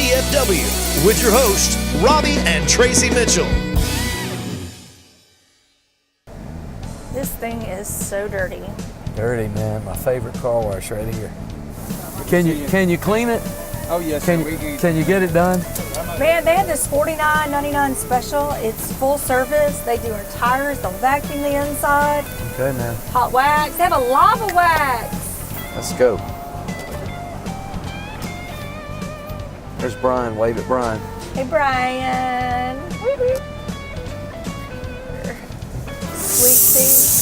DFW with your hosts, Robbie and Tracy Mitchell. This thing is so dirty. Dirty, man. My favorite car wash right here. Can you clean it? Oh yes. Can you get it done? Man, they have this $49.99 special. It's full service. They do our tires. They'll vacuum the inside. Okay, man. Hot wax. They have a lava wax. Let's go. There's Brian. Wave at Brian. Hey, Brian. Woo-hoo. Sweet tea.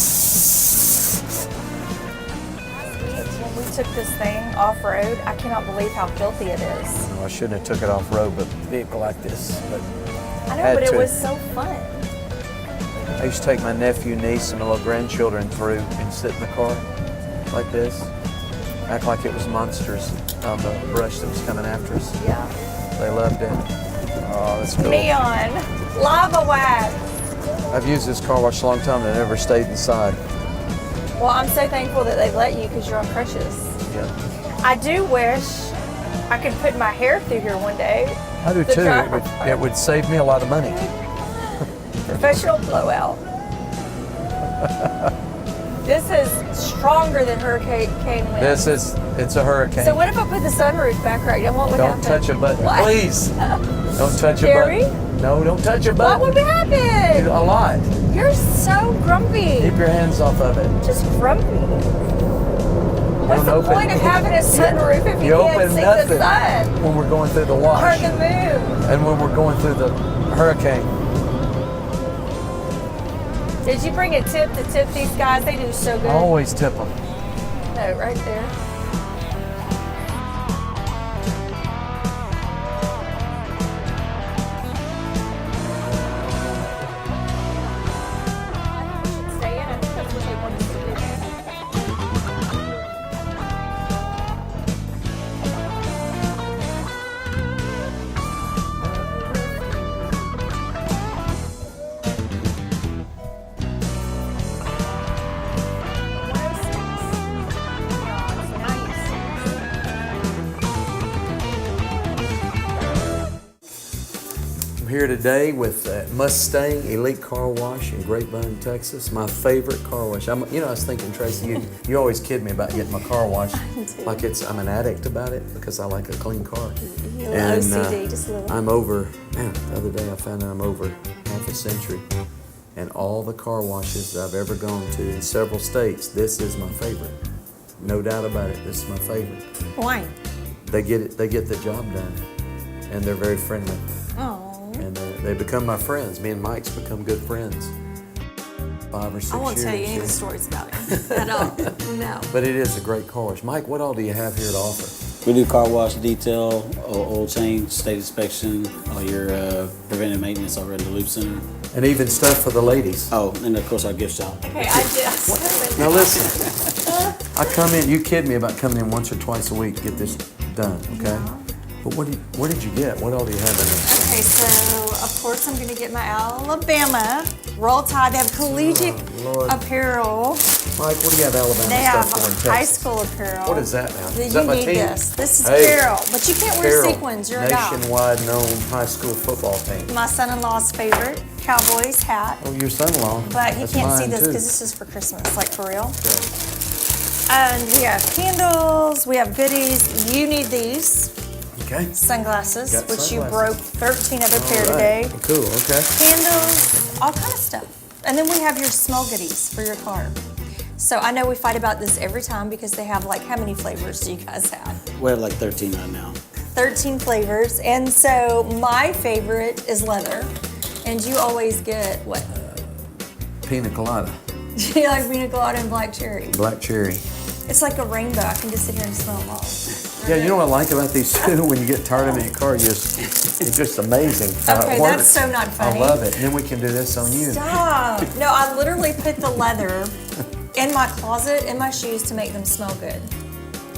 When we took this thing off-road, I cannot believe how filthy it is. Well, I shouldn't have took it off road, but a vehicle like this. But I know, had but it to. was so fun. I used to take my nephew, niece, and my little grandchildren through and sit in the car like this, act like it was monsters on the brush that was coming after us. Yeah. They loved it. Oh, that's cool. Neon. Lava wax. I've used this car wash a long time and I never stayed inside. Well, I'm so thankful that they've let you because you're on crutches. Yeah. I do wish I could put my hair through here one day. I do The too. driver It would save me a lot of money. Professional blowout. This is stronger than hurricane wind. It's a hurricane. So what if I put the sunroof back right? What would happen? Don't touch a button, What? please. Don't touch a Jerry? button. No, don't touch a button. What would happen? A lot. You're so grumpy. Keep your hands off of it. Just grumpy. What's the open- point of having a sunroof if you You can't open see nothing the sun when we're going through the or wash the moon? and when we're going through the hurricane. Did you bring a tip to tip these guys? They do so good. I always tip them. No, right there. Stay in. I think that's what they want us to do. I'm here today with Mustang Elite Car Wash in Grapevine, Texas. My favorite car wash. I was thinking, Tracy, you always kid me about getting my car washed. Like I'm an addict about it because I like a clean car. You're OCD, just a little. I'm over, man, the other day I found out I'm over half a century. And all the car washes that I've ever gone to in several states, this is my favorite. No doubt about it, this is my favorite. Why? They get the job done. And they're very friendly. Oh. And they become my friends. Me and Mike's become good friends. 5 or 6 years. I won't tell you any of the stories about it at all. No. But it is a great car wash. Mike, what all do you have here to offer? We do car wash, detail, oil change, state inspection, all your preventive maintenance over at the Loop Center. And even stuff for the ladies. Oh, and of course our gift shop. Okay, I just. Now listen, I come in, you kid me about coming in once or twice a week to get this done, okay? But what did you get? What all do you have in there? Okay, so of course I'm going to get my Alabama Roll Tide. They have collegiate Lord. apparel. Mike, what do you have Alabama They have stuff for in Texas? high school apparel. What is that now? Is You that my need team? this. This is Hey, apparel, but you can't wear apparel. sequins. You're a guy. Nationwide known high school football team. My son-in-law's favorite Cowboys hat, Oh, your son-in-law. but he That's can't see mine, this too. because this is for Christmas, like for real. Okay. And we have candles. We have goodies. You need these Okay. sunglasses, Got which you sunglasses. broke 13 of a pair All today. right. Cool, okay. Candles, all kind of stuff. And then we have your smell goodies for your car. So I know we fight about this every time because they have like, how many flavors do you guys have? We have like 13 right now. 13 flavors. And so my favorite is leather. And you always get what? Pina colada, Do you like pina colada and black cherry? black cherry. It's like a rainbow. I can just sit here and smell them all. Yeah, you know what I like about these too? When you get tired of it in your car, it's just amazing how Okay, it works. that's so not funny. I love it. And then we can do this on you. Stop. No, I literally put the leather in my closet, in my shoes to make them smell good.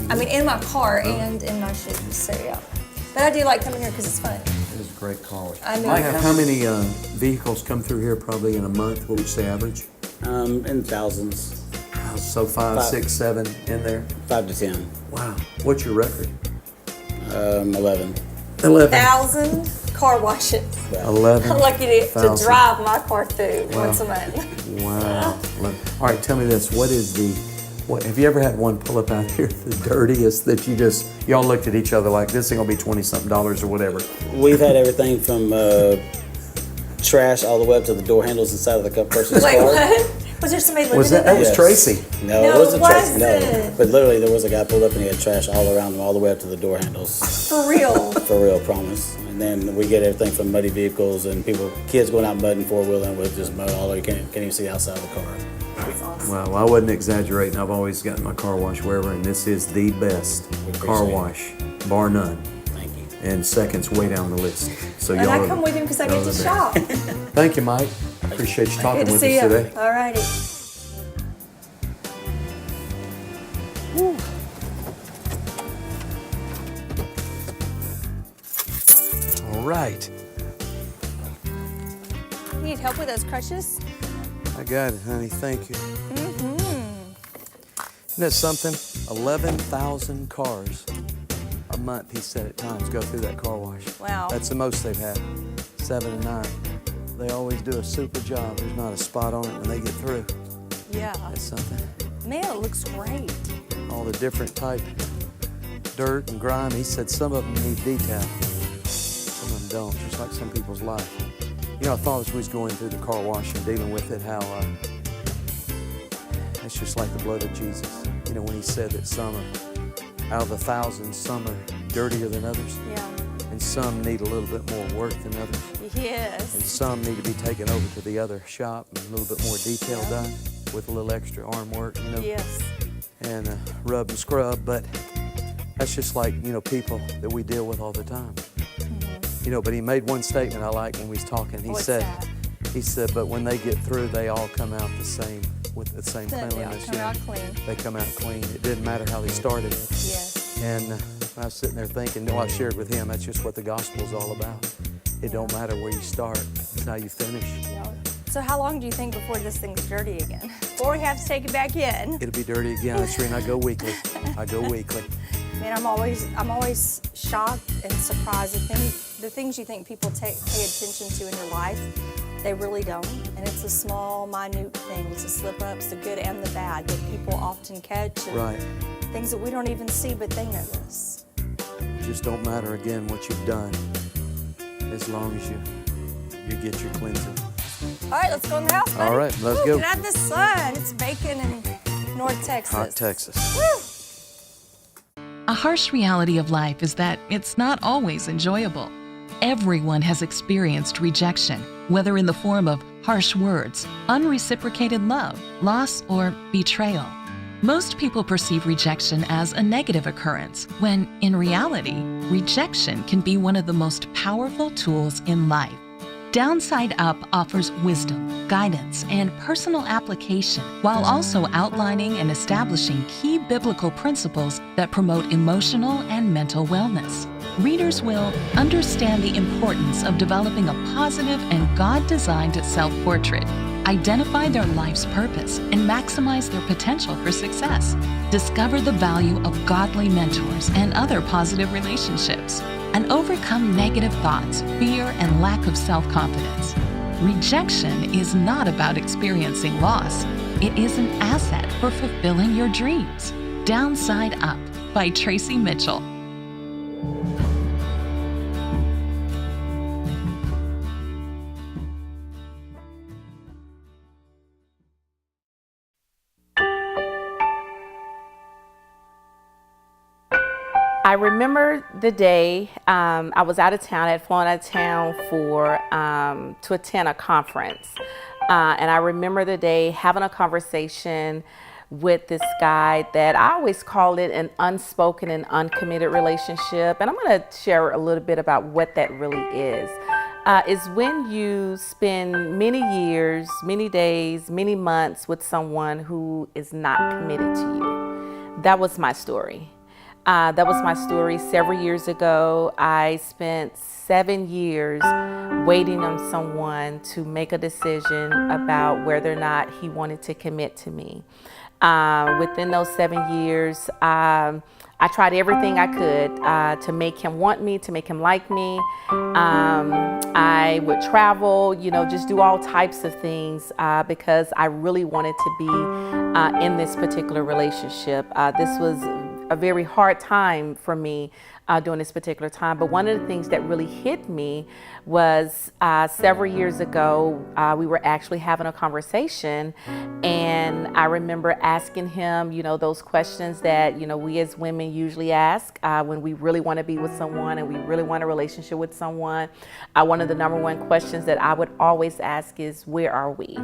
I mean, in my car and in my shoes, so yeah. But I do like coming here because it's fun. It is a great car. I mean- Mike, how many vehicles come through here probably in a month? What would you say average? In thousands, So 5, Five. 6, 7 in there? 5 to 10, Wow. What's your record? 11. 11. car washes. 11. I'm lucky to 1,000. drive my car through once a month. Wow. All right, tell me this. What have you ever had one pull up out here, the dirtiest that y'all looked at each other like, this ain't gonna be $20-something or whatever? We've had everything from trash all the way up to the door handles inside of the person's Wait, car. what? Was there somebody living Was in that there? was Tracy? No, No, it wasn't it Tracy. No, wasn't. but literally there was a guy pulled up and he had trash all around him, all the way up to the door handles. For real. For real, promise. And then we get everything from muddy vehicles and kids going out mudding four-wheeling with just mud all over. You can't even see the outside of the car. That's awesome. Well, I wasn't exaggerating. I've always gotten my car washed wherever, and this is the best car appreciate it. wash, bar none. Thank you. And second's way down the list. So And y'all I come with him because I get y'all to are there. shop. Thank you, Mike. Appreciate you talking Good to with see us you. today. All righty. All right. You need help with those crutches? I got it, honey. Thank you. Isn't that something? 11,000 cars a month, he said at times, go through that car wash. Wow. That's the most they've had, 7 to 9. They always do a super job. There's not a spot on it when they get through. Yeah. That's something. Man, it looks great. All the different type dirt and grime. He said some of them need detail. Some of them don't, just like some people's life. You know, I thought as we was going through the car wash and dealing with it, how it's just like the blood of Jesus. You know, when he said that some are, out of 1,000, some are dirtier than others, Yeah. and some need a little bit more work than others, and Yes. some need to be taken over to the other shop and a little bit more detail done with a little extra arm work, you know, Yes. and rub and scrub. But that's just like, you know, people that we deal with all the time. You know, but he made one statement I like when we was talking. He What's said, that? he said, but when they get through, they all come out the same, with the same They all cleanliness. come you know. out clean. They come out clean. It didn't matter how they started. Yes. And I was sitting there thinking, I shared with him, that's just what the gospel is all about. It don't matter where you start, it's how you finish. Yeah. So how long do you think before this thing's dirty again? Before we have to take it back in? It'll be dirty again. That's the reason I go weekly. I go weekly. Man, I'm always shocked and surprised. The things you think people pay attention to in your life, they really don't. And it's the small, minute things, the slip-ups, the good and the bad that people often catch. And Right. things that we don't even see, but they notice. It just don't matter again what you've done, as long as you get your cleansing. All right, let's go in the house, buddy. All right, let's Woo, go. Get out of the sun. It's baking in North Texas. Hot Texas. Woo. A harsh reality of life is that it's not always enjoyable. Everyone has experienced rejection, whether in the form of harsh words, unreciprocated love, loss, or betrayal. Most people perceive rejection as a negative occurrence, when in reality, rejection can be one of the most powerful tools in life. Downside Up offers wisdom, guidance, and personal application while also outlining and establishing key biblical principles that promote emotional and mental wellness. Readers will understand the importance of developing a positive and God-designed self-portrait, identify their life's purpose, and maximize their potential for success. Discover the value of godly mentors and other positive relationships, and overcome negative thoughts, fear, and lack of self-confidence. Rejection is not about experiencing loss. It is an asset for fulfilling your dreams. Downside Up by Tracy Mitchell. I remember the day I was out of town. I had flown out of town to attend a conference. And I remember the day having a conversation with this guy that I always call it an unspoken and uncommitted relationship. And I'm going to share a little bit about what that really is when you spend many years, many days, many months with someone who is not committed to you. That was my story. That was my story several years ago. I spent 7 years waiting on someone to make a decision about whether or not he wanted to commit to me. Within those 7 years, I I tried everything I could to make him want me, to make him like me. I would travel, just do all types of things because I really wanted to be in this particular relationship. This was a very hard time for me during this particular time. But one of the things that really hit me was several years ago, we were actually having a conversation, and I remember asking him, those questions that, we as women usually ask when we really want to be with someone and we really want a relationship with someone. One of the number one questions that I would always ask is, where are we?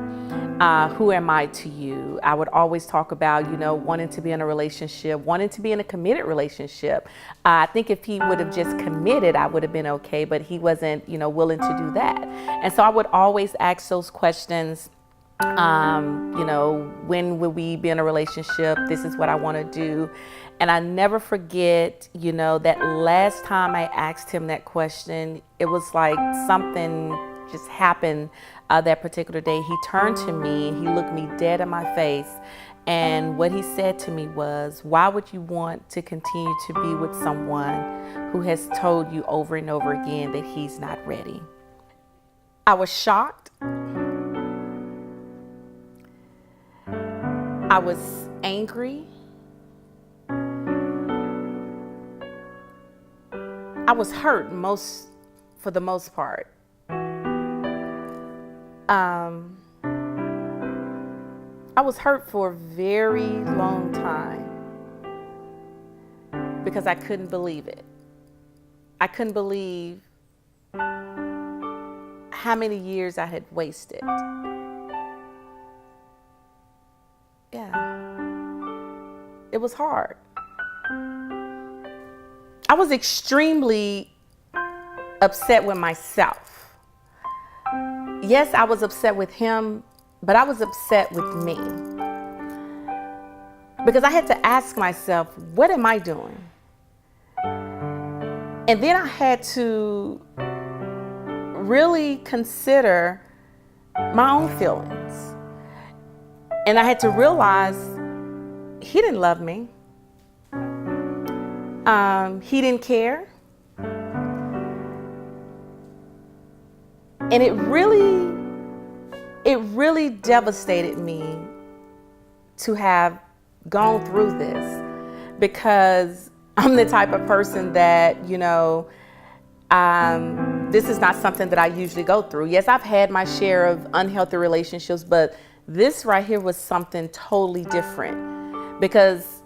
Who am I to you? I would always talk about, wanting to be in a relationship, wanting to be in a committed relationship. I think if he would have just committed, I would have been okay, but he wasn't, willing to do that. And so I would always ask those questions, when will we be in a relationship? This is what I want to do. And I never forget, that last time I asked him that question, it was like something just happened that particular day. He turned to me, he looked me dead in my face, and what he said to me was, why would you want to continue to be with someone who has told you over and over again that he's not ready? I was shocked. I was angry. I was hurt for the most part. I was hurt for a very long time because I couldn't believe it. I couldn't believe how many years I had wasted. Yeah, it was hard. I was extremely upset with myself. Yes, I was upset with him, but I was upset with me. Because I had to ask myself, what am I doing? And then I had to really consider my own feelings. And I had to realize he didn't love me. He didn't care. And it really devastated me to have gone through this, because I'm the type of person that, this is not something that I usually go through. Yes, I've had my share of unhealthy relationships, but this right here was something totally different, because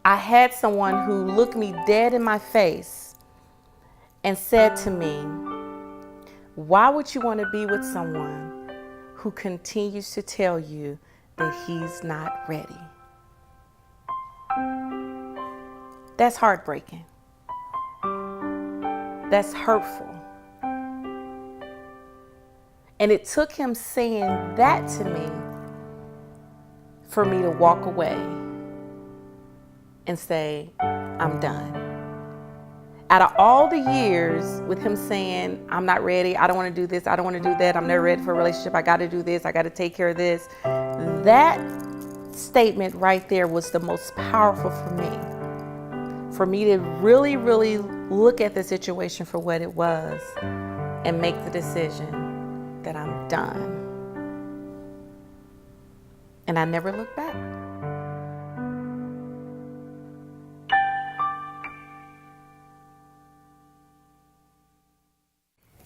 I had someone who looked me dead in my face and said to me, why would you want to be with someone who continues to tell you that he's not ready? That's heartbreaking. That's hurtful. And it took him saying that to me for me to walk away and say, I'm done. Out of all the years with him saying, I'm not ready, I don't want to do this, I don't want to do that, I'm never ready for a relationship, I got to do this, I got to take care of this, that statement right there was the most powerful for me. For me to really, really look at the situation for what it was and make the decision that I'm done. And I never looked back.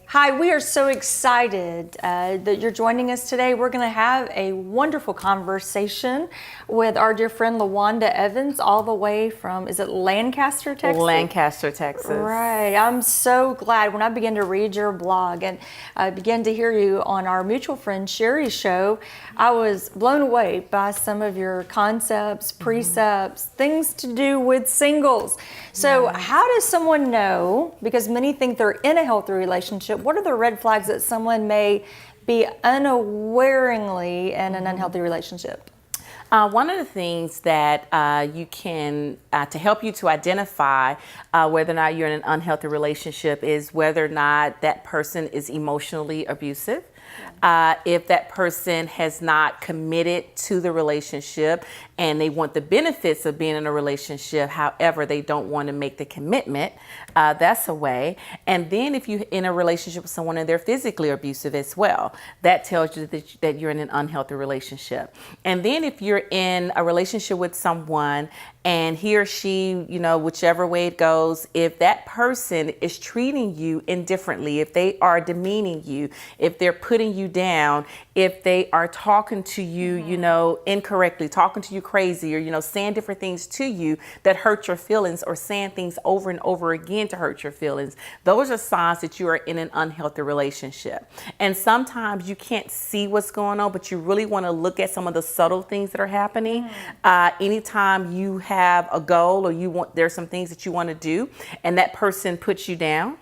Hi, we are so excited that you're joining us today. We're going to have a wonderful conversation with our dear friend LaWanda Evans, all the way from, is it Lancaster, Texas? Lancaster, Texas. Right. I'm so glad when I began to read your blog and I began to hear you on our mutual friend Sherry's show, I was blown away by some of your concepts, precepts, things to do with singles. So how does someone know, because many think they're in a healthy relationship, what are the red flags that someone may be unawareingly in an unhealthy relationship? One of the things that you can, to help you to identify whether or not you're in an unhealthy relationship, is whether or not that person is emotionally abusive. If that person has not committed to the relationship and they want the benefits of being in a relationship, however, they don't want to make the commitment, that's a way. And then if you're in a relationship with someone and they're physically abusive as well, that tells you that you're in an unhealthy relationship. And then if you're in a relationship with someone and he or she, whichever way it goes, if that person is treating you indifferently, if they are demeaning you, if they're putting you down, if they are talking to you, incorrectly, talking to you crazy, or, saying different things to you that hurt your feelings, or saying things over and over again to hurt your feelings, those are signs that you are in an unhealthy relationship. And sometimes you can't see what's going on, but you really want to look at some of the subtle things that are happening. Anytime you have a goal, or there's some things that you want to do, and that person puts you down,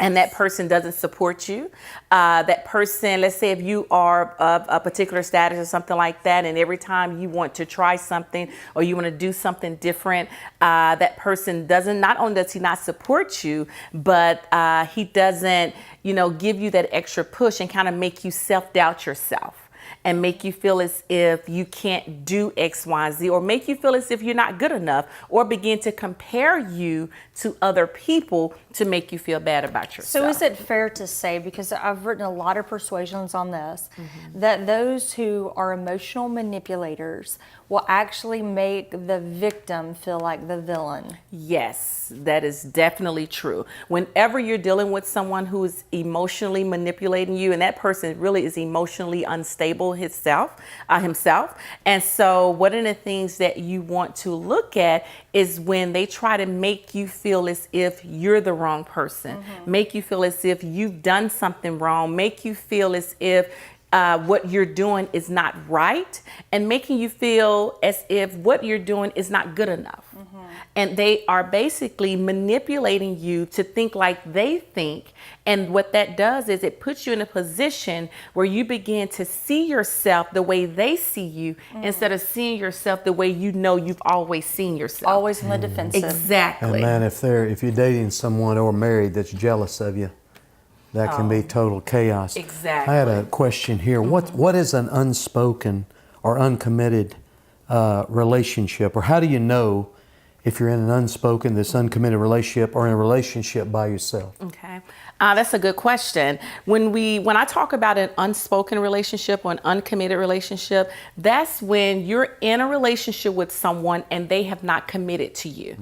and that person doesn't support you, that person, let's say if you are of a particular status or something like that, and every time you want to try something or you want to do something different, that person not only does he not support you, but he doesn't, give you that extra push and kind of make you self-doubt yourself. And make you feel as if you can't do X, Y, Z, or make you feel as if you're not good enough, or begin to compare you to other people to make you feel bad about yourself. So is it fair to say, because I've written a lot of persuasions on this, that those who are emotional manipulators will actually make the victim feel like the villain? Yes, that is definitely true. Whenever you're dealing with someone who is emotionally manipulating you, and that person really is emotionally unstable himself. And so one of the things that you want to look at is when they try to make you feel as if you're the wrong person, make you feel as if you've done something wrong, make you feel as if what you're doing is not right, and making you feel as if what you're doing is not good enough. And they are basically manipulating you to think like they think. And what that does is it puts you in a position where you begin to see yourself the way they see you, instead of seeing yourself the way you've always seen yourself. Always on the defensive. Exactly. And man, if you're dating someone or married that's jealous of you, that can be total chaos. Exactly. I had a question here. What is an unspoken or uncommitted relationship, or how do you know if you're in an uncommitted relationship, or in a relationship by yourself? Okay. That's a good question. When I talk about an unspoken relationship or an uncommitted relationship, that's when you're in a relationship with someone and they have not committed to you.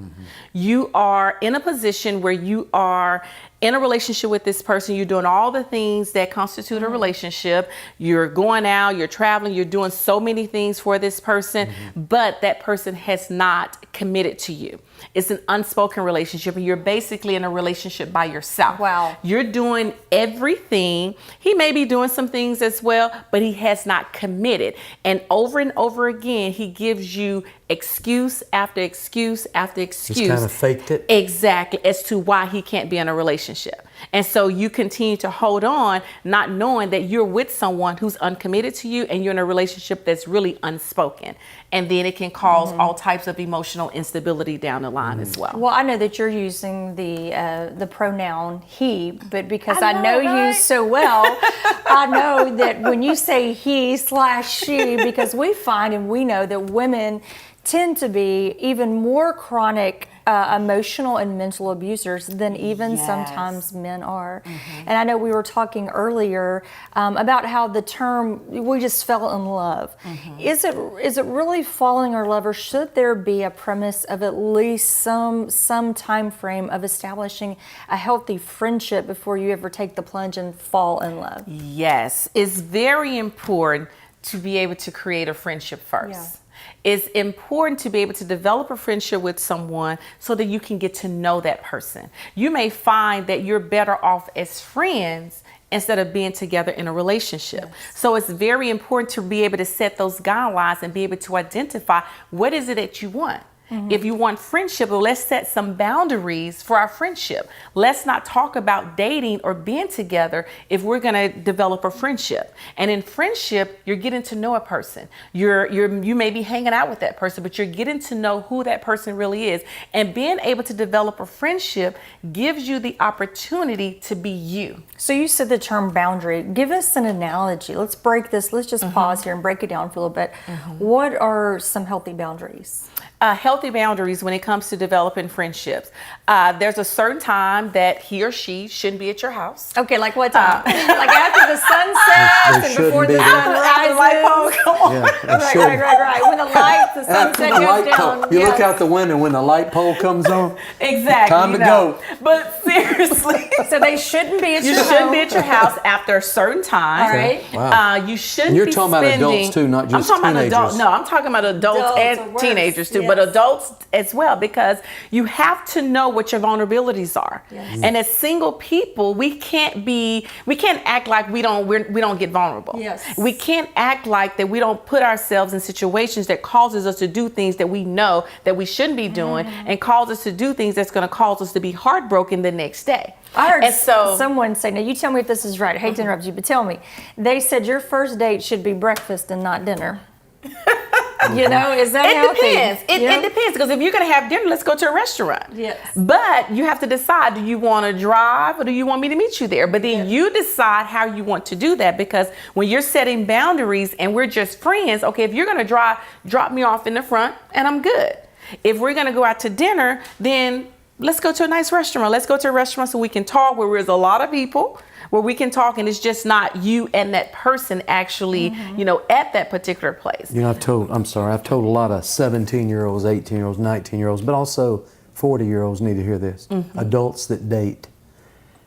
You are in a position where you are in a relationship with this person. You're doing all the things that constitute a relationship. You're going out, you're traveling, you're doing so many things for this person, but that person has not committed to you. It's an unspoken relationship, and you're basically in a relationship by yourself. Wow. You're doing everything. He may be doing some things as well, but he has not committed. And over again, he gives you excuse after excuse after excuse. Just kind of faked it? Exactly, as to why he can't be in a relationship. And so you continue to hold on, not knowing that you're with someone who's uncommitted to you, and you're in a relationship that's really unspoken. And then it can cause all types of emotional instability down the line as well. Well, I know that you're using the pronoun he, but because I know, know right? you so well, I know that when you say he/she, because we find and we know that women tend to be even more chronic emotional and mental abusers than even sometimes men are. And I know we were talking earlier about how the term, we just fell in love. Is it really falling in love, or should there be a premise of at least some time frame of establishing a healthy friendship before you ever take the plunge and fall in love? Yes, it's very important to be able to create a friendship first. Yeah. It's important to be able to develop a friendship with someone so that you can get to know that person. You may find that you're better off as friends instead of being together in a relationship. Yes. So it's very important to be able to set those guidelines and be able to identify what is it that you want. If you want friendship, well, let's set some boundaries for our friendship. Let's not talk about dating or being together if we're going to develop a friendship. And in friendship, you're getting to know a person. You may be hanging out with that person, but you're getting to know who that person really is. And being able to develop a friendship gives you the opportunity to be you. So you said the term boundary. Give us an analogy. Let's break this. Let's just pause here and break it down for a little bit. What are some healthy boundaries? Healthy boundaries when it comes to developing friendships. There's a certain time that he or she shouldn't be at your house. Okay, like what time? Like after the sun sets and before the shouldn't be sun there. rises? Right. When the light, the sunset goes down. You look out the window when the light pole comes on. Exactly. Time to go. But seriously. So they shouldn't be at You your shouldn't home. be at your house after a certain time. All right. Wow. You shouldn't You're be talking about spending, adults too, not just I'm talking teenagers. About adults. No, I'm talking about adults Adults are and worse. teenagers too, Yes. but adults as well, because you have to know what your vulnerabilities are. Yes. And as single people, we can't act like we don't get vulnerable. Yes. We can't act like that we don't put ourselves in situations that causes us to do things that we know that we shouldn't be doing, and cause us to do things that's going to cause us to be heartbroken the next day. I heard And so, someone say, now you tell me if this is right. I hate to interrupt you, but tell me. They said your first date should be breakfast and not dinner. You know, is that it healthy? depends. It Yeah? depends, because if you're going to have dinner, let's go to a restaurant. Yes. But you have to decide, do you want to drive or do you want me to meet you there? But then you decide how you want to do that, because when you're setting boundaries and we're just friends, okay, if you're going to drive, drop me off in the front and I'm good. If we're going to go out to dinner, then let's go to a nice restaurant. Let's go to a restaurant so we can talk where there's a lot of people, where we can talk and it's just not you and that person actually, at that particular place. You know, I've told a lot of 17-year-olds, 18-year-olds, 19-year-olds, but also 40-year-olds need to hear this. Adults that date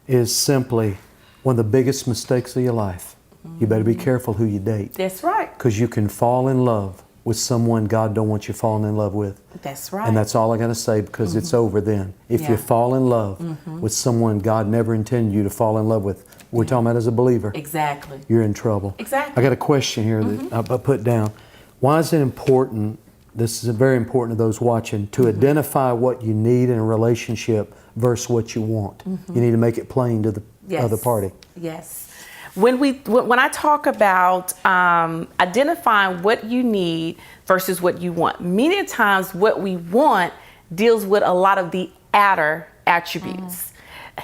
is simply one of the biggest mistakes of your life. You better be careful who you date. That's right. Because you can fall in love with someone God don't want you falling in love with. That's right. And that's all I got to say, because it's over then. If Yeah. you fall in love with someone God never intended you to fall in love with, we're talking about as a believer, Exactly. you're in trouble. Exactly. I got a question here that I put down. Why is it important, this is very important to those watching, to identify what you need in a relationship versus what you want? You need to make it plain to the other party. Yes. When I talk about identifying what you need versus what you want, many times what we want deals with a lot of the outer attributes.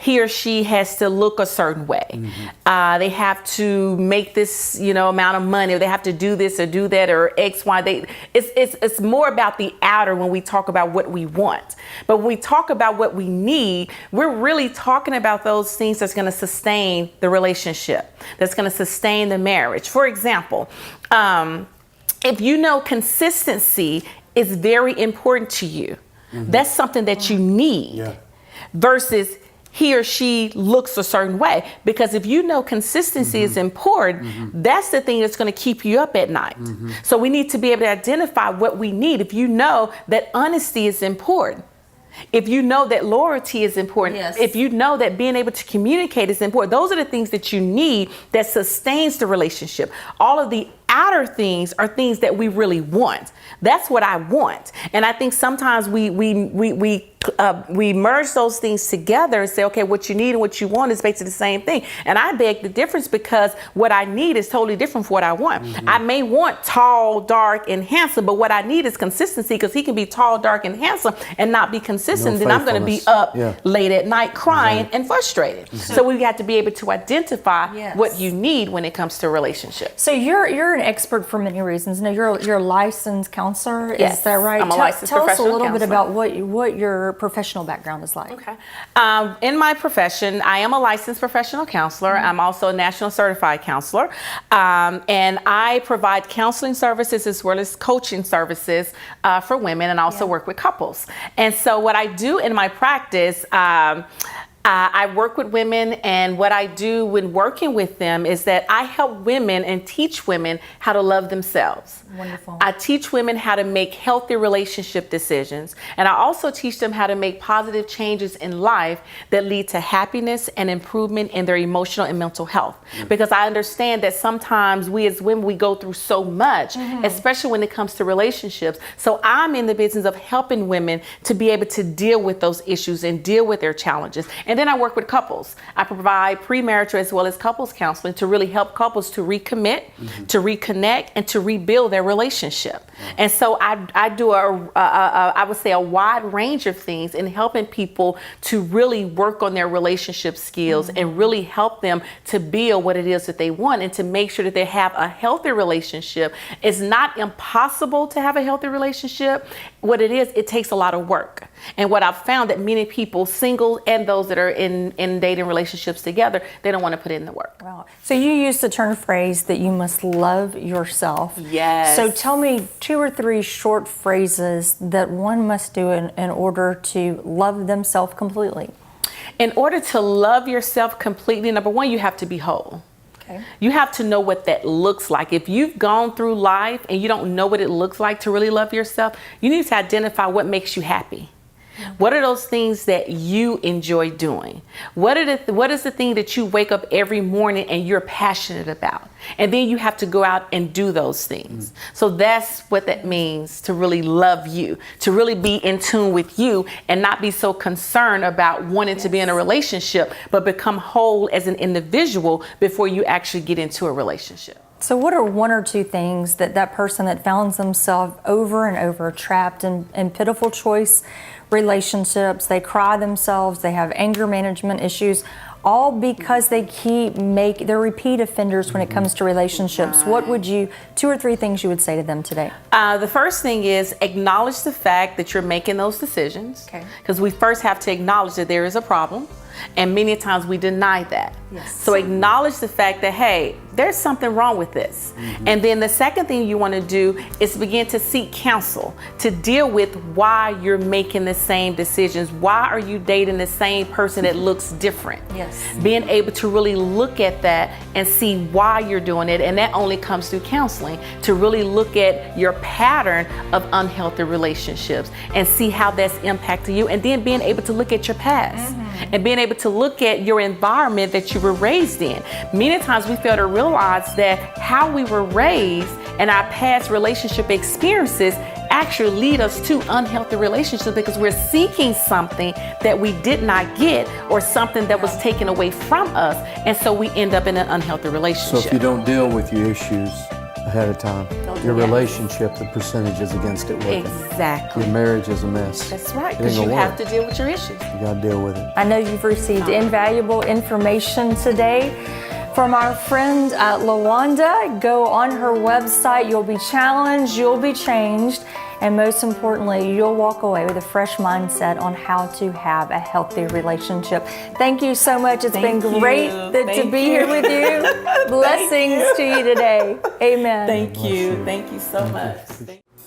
He or she has to look a certain way. They have to make this, amount of money, or they have to do this or do that, or X, Y. It's more about the outer when we talk about what we want. But when we talk about what we need, we're really talking about those things that's going to sustain the relationship, that's going to sustain the marriage. For example, if you know consistency is very important to you, that's something that you need, versus he or she looks a certain way. Because if you know consistency is important, that's the thing that's going to keep you up at night. So we need to be able to identify what we need. If you know that honesty is important, if you know that loyalty is important, Yes. if you know that being able to communicate is important, those are the things that you need that sustains the relationship. All of the outer things are things that we really want. That's what I want. And I think sometimes we merge those things together and say, okay, what you need and what you want is basically the same thing. And I beg the difference, because what I need is totally different from what I want. I may want tall, dark, and handsome, but what I need is consistency, because he can be tall, dark, and handsome and not be consistent. No then I'm going to be faithfulness. up late at night crying and frustrated. So we got to be able to identify Yes. what you need when it comes to relationships. So you're an expert for many reasons. Now you're a licensed counselor. Yes, Is that right? I'm a licensed Tell us a professional little bit counselor. about what your professional background is like. Okay. In my profession, I am a licensed professional counselor. I'm also a national certified counselor. And I provide counseling services as well as coaching services for women, and also work with couples. And so what I do in my practice, I work with women, and what I do when working with them is that I help women and teach women how to love themselves. Wonderful. I teach women how to make healthy relationship decisions, and I also teach them how to make positive changes in life that lead to happiness and improvement in their emotional and mental health. Because I understand that sometimes we as women, we go through so much, especially when it comes to relationships. So I'm in the business of helping women to be able to deal with those issues and deal with their challenges. And then I work with couples. I provide premarital as well as couples counseling to really help couples to recommit, to reconnect, and to rebuild their relationship. And so I do I would say a wide range of things in helping people to really work on their relationship skills and really help them to build what it is that they want and to make sure that they have a healthy relationship. It's not impossible to have a healthy relationship. What it is, it takes a lot of work. And what I've found that many people, single and those that are in dating relationships together, they don't want to put in the work. Wow. So you use the turn phrase that you must love yourself. Yes. So tell me 2 or 3 short phrases that one must do in order to love themselves completely. In order to love yourself completely, number one, you have to be whole. Okay. You have to know what that looks like. If you've gone through life and you don't know what it looks like to really love yourself, you need to identify what makes you happy. What are those things that you enjoy doing? What is the thing that you wake up every morning and you're passionate about? And then you have to go out and do those things. So that's what that means, to really love you, to really be in tune with you and not be so concerned about wanting to be in a relationship, but become whole as an individual before you actually get into a relationship. So what are 1 or 2 things that person that finds themselves over and over trapped in pitiful choice relationships, they cry themselves, they have anger management issues, all because they're repeat offenders when it comes to relationships. What would 2 or 3 things you would say to them today? The first thing is acknowledge the fact that you're making those decisions. Okay. Because we first have to acknowledge that there is a problem. And many times we deny that. Yes. So acknowledge the fact that, hey, there's something wrong with this. And then the second thing you want to do is begin to seek counsel to deal with why you're making the same decisions. Why are you dating the same person that looks different? Yes. Being able to really look at that and see why you're doing it. And that only comes through counseling, to really look at your pattern of unhealthy relationships and see how that's impacting you. And then being able to look at your past and being able to look at your environment that you were raised in. Many times we fail to realize that how we were raised and our past relationship experiences actually lead us to unhealthy relationships, because we're seeking something that we did not get or something that was taken away from us, and so we end up in an unhealthy relationship. So if you don't deal with your issues ahead of time, your Yes. relationship, the percentage is against it working. Exactly. Your marriage is a mess. That's right, It ain't because you gonna have work. to deal with your issues. You gotta deal with it. I know you've received invaluable information today from our friend Lawanda. Go on her website. You'll be challenged, you'll be changed, and most importantly, you'll walk away with a fresh mindset on how to have a healthy relationship. Thank you so much. It's been Thank great you. to Thank be you. here with you. Blessings to you today. Amen. Thank you. Thank you so much.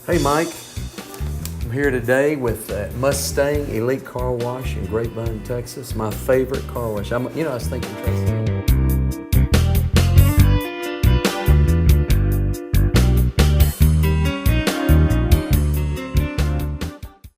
Hey, Mike. I'm here today with Mustang Elite Car Wash in Grapevine, Texas. My favorite car wash. I was thinking, Tracy,